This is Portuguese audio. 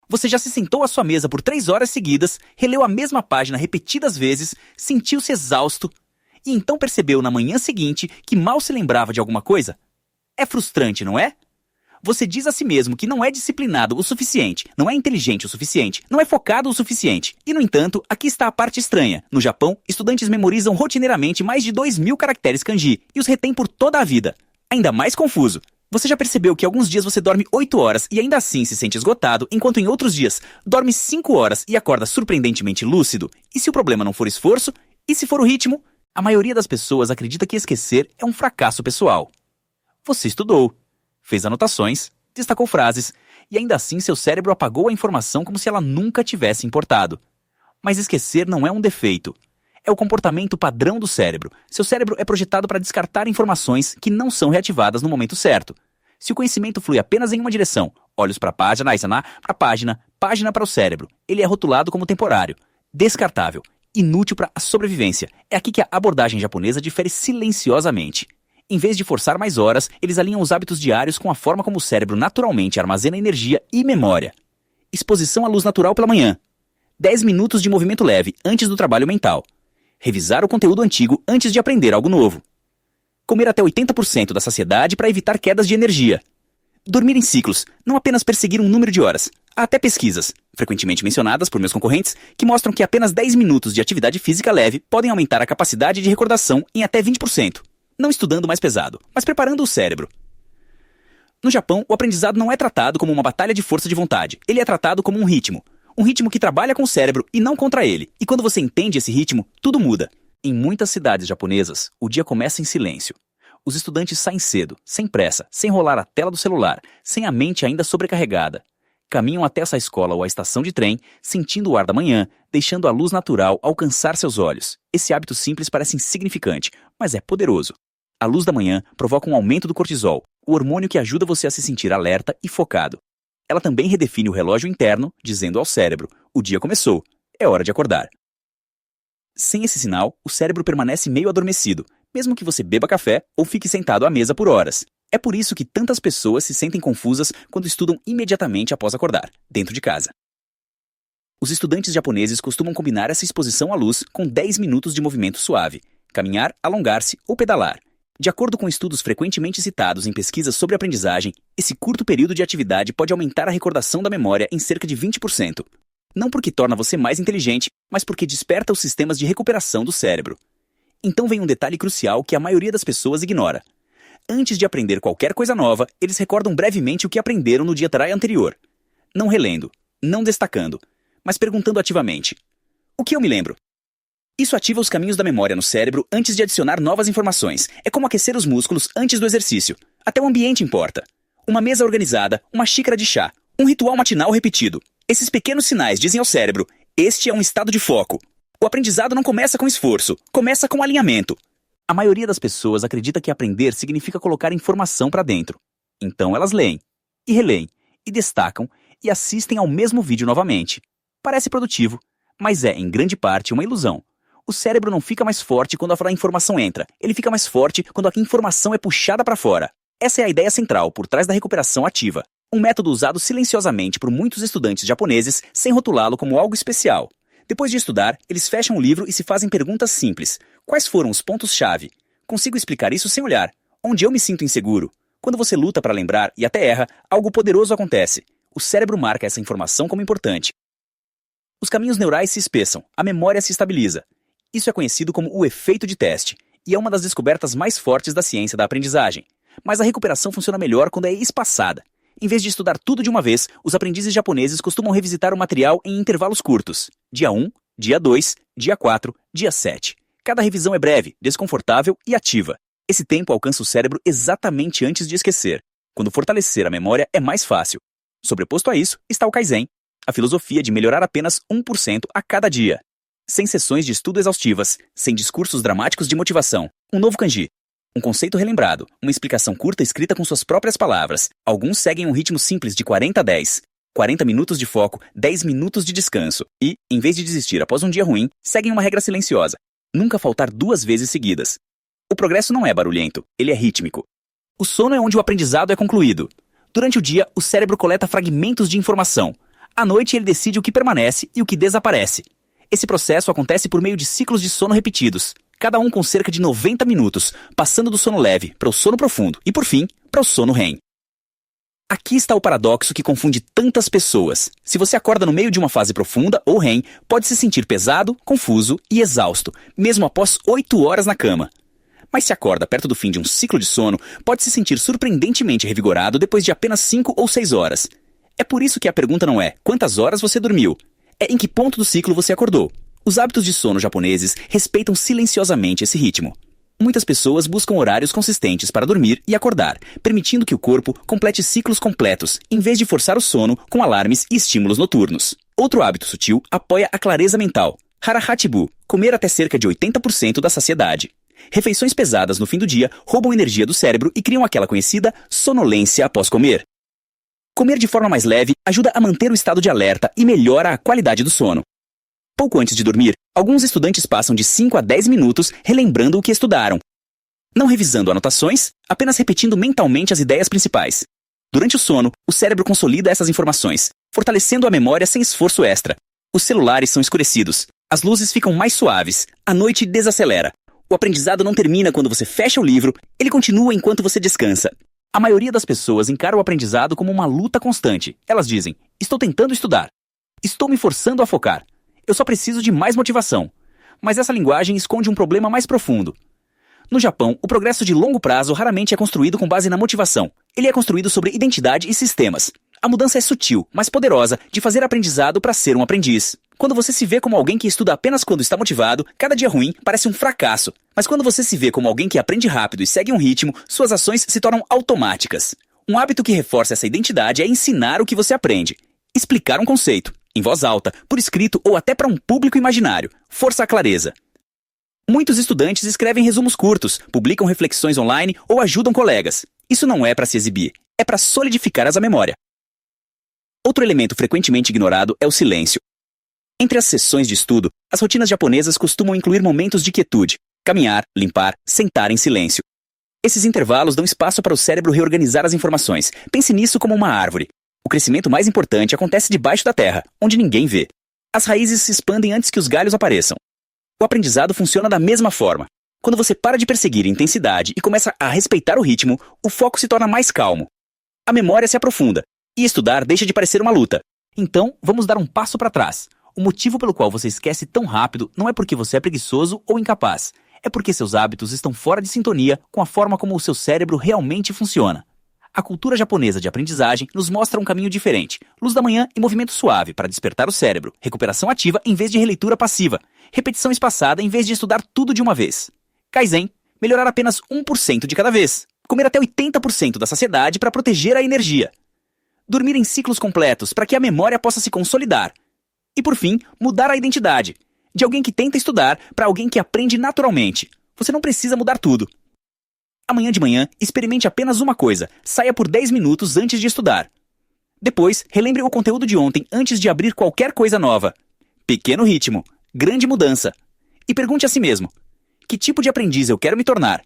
Você já se sentou à sua mesa por 3 horas seguidas, releu a mesma página repetidas vezes, sentiu-se exausto e então percebeu na manhã seguinte que mal se lembrava de alguma coisa? É frustrante, não é? Você diz a si mesmo que não é disciplinado o suficiente, não é inteligente o suficiente, não é focado o suficiente. E, no entanto, aqui está a parte estranha. No Japão, estudantes memorizam rotineiramente mais de 2.000 caracteres kanji e os retêm por toda a vida. Ainda mais confuso. Você já percebeu que alguns dias você dorme 8 horas e ainda assim se sente esgotado, enquanto em outros dias dorme 5 horas e acorda surpreendentemente lúcido? E se o problema não for esforço? E se for o ritmo? A maioria das pessoas acredita que esquecer é um fracasso pessoal. Você estudou, fez anotações, destacou frases, e ainda assim seu cérebro apagou a informação como se ela nunca tivesse importado. Mas esquecer não é um defeito. É o comportamento padrão do cérebro. Seu cérebro é projetado para descartar informações que não são reativadas no momento certo. Se o conhecimento flui apenas em uma direção, olhos para a página, para a página, página para o cérebro, ele é rotulado como temporário, descartável, inútil para a sobrevivência. É aqui que a abordagem japonesa difere silenciosamente. Em vez de forçar mais horas, eles alinham os hábitos diários com a forma como o cérebro naturalmente armazena energia e memória. Exposição à luz natural pela manhã. 10 minutos de movimento leve antes do trabalho mental. Revisar o conteúdo antigo antes de aprender algo novo. Comer até 80% da saciedade para evitar quedas de energia. Dormir em ciclos, não apenas perseguir um número de horas. Há até pesquisas, frequentemente mencionadas por meus concorrentes, que mostram que apenas 10 minutos de atividade física leve podem aumentar a capacidade de recordação em até 20%. Não estudando mais pesado, mas preparando o cérebro. No Japão, o aprendizado não é tratado como uma batalha de força de vontade. Ele é tratado como um ritmo. Um ritmo que trabalha com o cérebro e não contra ele. E quando você entende esse ritmo, tudo muda. Em muitas cidades japonesas, o dia começa em silêncio. Os estudantes saem cedo, sem pressa, sem rolar a tela do celular, sem a mente ainda sobrecarregada. Caminham até essa escola ou a estação de trem, sentindo o ar da manhã, deixando a luz natural alcançar seus olhos. Esse hábito simples parece insignificante, mas é poderoso. A luz da manhã provoca um aumento do cortisol, o hormônio que ajuda você a se sentir alerta e focado. Ela também redefine o relógio interno, dizendo ao cérebro: o dia começou, é hora de acordar. Sem esse sinal, o cérebro permanece meio adormecido, mesmo que você beba café ou fique sentado à mesa por horas. É por isso que tantas pessoas se sentem confusas quando estudam imediatamente após acordar, dentro de casa. Os estudantes japoneses costumam combinar essa exposição à luz com 10 minutos de movimento suave, caminhar, alongar-se ou pedalar. De acordo com estudos frequentemente citados em pesquisas sobre aprendizagem, esse curto período de atividade pode aumentar a recordação da memória em cerca de 20%. Não porque torna você mais inteligente, mas porque desperta os sistemas de recuperação do cérebro. Então vem um detalhe crucial que a maioria das pessoas ignora. Antes de aprender qualquer coisa nova, eles recordam brevemente o que aprenderam no dia anterior. Não relendo, não destacando, mas perguntando ativamente: o que eu me lembro? Isso ativa os caminhos da memória no cérebro antes de adicionar novas informações. É como aquecer os músculos antes do exercício. Até o ambiente importa. Uma mesa organizada, uma xícara de chá, um ritual matinal repetido. Esses pequenos sinais dizem ao cérebro: este é um estado de foco. O aprendizado não começa com esforço, começa com alinhamento. A maioria das pessoas acredita que aprender significa colocar informação para dentro. Então elas leem, e releem, e destacam, e assistem ao mesmo vídeo novamente. Parece produtivo, mas é, em grande parte, uma ilusão. O cérebro não fica mais forte quando a informação entra. Ele fica mais forte quando a informação é puxada para fora. Essa é a ideia central por trás da recuperação ativa. Um método usado silenciosamente por muitos estudantes japoneses sem rotulá-lo como algo especial. Depois de estudar, eles fecham o livro e se fazem perguntas simples. Quais foram os pontos-chave? Consigo explicar isso sem olhar. Onde eu me sinto inseguro? Quando você luta para lembrar e até erra, algo poderoso acontece. O cérebro marca essa informação como importante. Os caminhos neurais se espessam, a memória se estabiliza. Isso é conhecido como o efeito de teste, e é uma das descobertas mais fortes da ciência da aprendizagem. Mas a recuperação funciona melhor quando é espaçada. Em vez de estudar tudo de uma vez, os aprendizes japoneses costumam revisitar o material em intervalos curtos. Dia 1, dia 2, dia 4, dia 7. Cada revisão é breve, desconfortável e ativa. Esse tempo alcança o cérebro exatamente antes de esquecer. Quando fortalecer a memória é mais fácil. Sobreposto a isso está o Kaizen, a filosofia de melhorar apenas 1% a cada dia. Sem sessões de estudo exaustivas, sem discursos dramáticos de motivação. Um novo kanji. Um conceito relembrado, uma explicação curta escrita com suas próprias palavras. Alguns seguem um ritmo simples de 40 a 10. 40 minutos de foco, 10 minutos de descanso. E, em vez de desistir após um dia ruim, seguem uma regra silenciosa. Nunca faltar 2 vezes seguidas. O progresso não é barulhento, ele é rítmico. O sono é onde o aprendizado é concluído. Durante o dia, o cérebro coleta fragmentos de informação. À noite ele decide o que permanece e o que desaparece. Esse processo acontece por meio de ciclos de sono repetidos, cada um com cerca de 90 minutos, passando do sono leve para o sono profundo e, por fim, para o sono REM. Aqui está o paradoxo que confunde tantas pessoas. Se você acorda no meio de uma fase profunda ou REM, pode se sentir pesado, confuso e exausto, mesmo após 8 horas na cama. Mas se acorda perto do fim de um ciclo de sono, pode se sentir surpreendentemente revigorado depois de apenas 5 ou 6 horas. É por isso que a pergunta não é quantas horas você dormiu, é em que ponto do ciclo você acordou. Os hábitos de sono japoneses respeitam silenciosamente esse ritmo. Muitas pessoas buscam horários consistentes para dormir e acordar, permitindo que o corpo complete ciclos completos, em vez de forçar o sono com alarmes e estímulos noturnos. Outro hábito sutil apoia a clareza mental. Harahachibu, comer até cerca de 80% da saciedade. Refeições pesadas no fim do dia roubam energia do cérebro e criam aquela conhecida sonolência após comer. Comer de forma mais leve ajuda a manter o estado de alerta e melhora a qualidade do sono. Pouco antes de dormir, alguns estudantes passam de 5 a 10 minutos relembrando o que estudaram. Não revisando anotações, apenas repetindo mentalmente as ideias principais. Durante o sono, o cérebro consolida essas informações, fortalecendo a memória sem esforço extra. Os celulares são escurecidos, as luzes ficam mais suaves, a noite desacelera. O aprendizado não termina quando você fecha o livro, ele continua enquanto você descansa. A maioria das pessoas encara o aprendizado como uma luta constante. Elas dizem, estou tentando estudar. Estou me forçando a focar. Eu só preciso de mais motivação. Mas essa linguagem esconde um problema mais profundo. No Japão, o progresso de longo prazo raramente é construído com base na motivação. Ele é construído sobre identidade e sistemas. A mudança é sutil, mas poderosa, de fazer aprendizado para ser um aprendiz. Quando você se vê como alguém que estuda apenas quando está motivado, cada dia ruim parece um fracasso. Mas quando você se vê como alguém que aprende rápido e segue um ritmo, suas ações se tornam automáticas. Um hábito que reforça essa identidade é ensinar o que você aprende. Explicar um conceito, em voz alta, por escrito ou até para um público imaginário. Força a clareza. Muitos estudantes escrevem resumos curtos, publicam reflexões online ou ajudam colegas. Isso não é para se exibir, é para solidificar a memória. Outro elemento frequentemente ignorado é o silêncio. Entre as sessões de estudo, as rotinas japonesas costumam incluir momentos de quietude, caminhar, limpar, sentar em silêncio. Esses intervalos dão espaço para o cérebro reorganizar as informações. Pense nisso como uma árvore. O crescimento mais importante acontece debaixo da terra, onde ninguém vê. As raízes se expandem antes que os galhos apareçam. O aprendizado funciona da mesma forma. Quando você para de perseguir intensidade e começa a respeitar o ritmo, o foco se torna mais calmo. A memória se aprofunda, e estudar deixa de parecer uma luta. Então, vamos dar um passo para trás. O motivo pelo qual você esquece tão rápido não é porque você é preguiçoso ou incapaz. É porque seus hábitos estão fora de sintonia com a forma como o seu cérebro realmente funciona. A cultura japonesa de aprendizagem nos mostra um caminho diferente. Luz da manhã e movimento suave para despertar o cérebro. Recuperação ativa em vez de releitura passiva. Repetição espaçada em vez de estudar tudo de uma vez. Kaizen, melhorar apenas 1% de cada vez. Comer até 80% da saciedade para proteger a energia. Dormir em ciclos completos para que a memória possa se consolidar. E por fim, mudar a identidade. De alguém que tenta estudar para alguém que aprende naturalmente. Você não precisa mudar tudo. Amanhã de manhã, experimente apenas uma coisa. Saia por 10 minutos antes de estudar. Depois, relembre o conteúdo de ontem antes de abrir qualquer coisa nova. Pequeno ritmo, grande mudança. E pergunte a si mesmo: que tipo de aprendiz eu quero me tornar?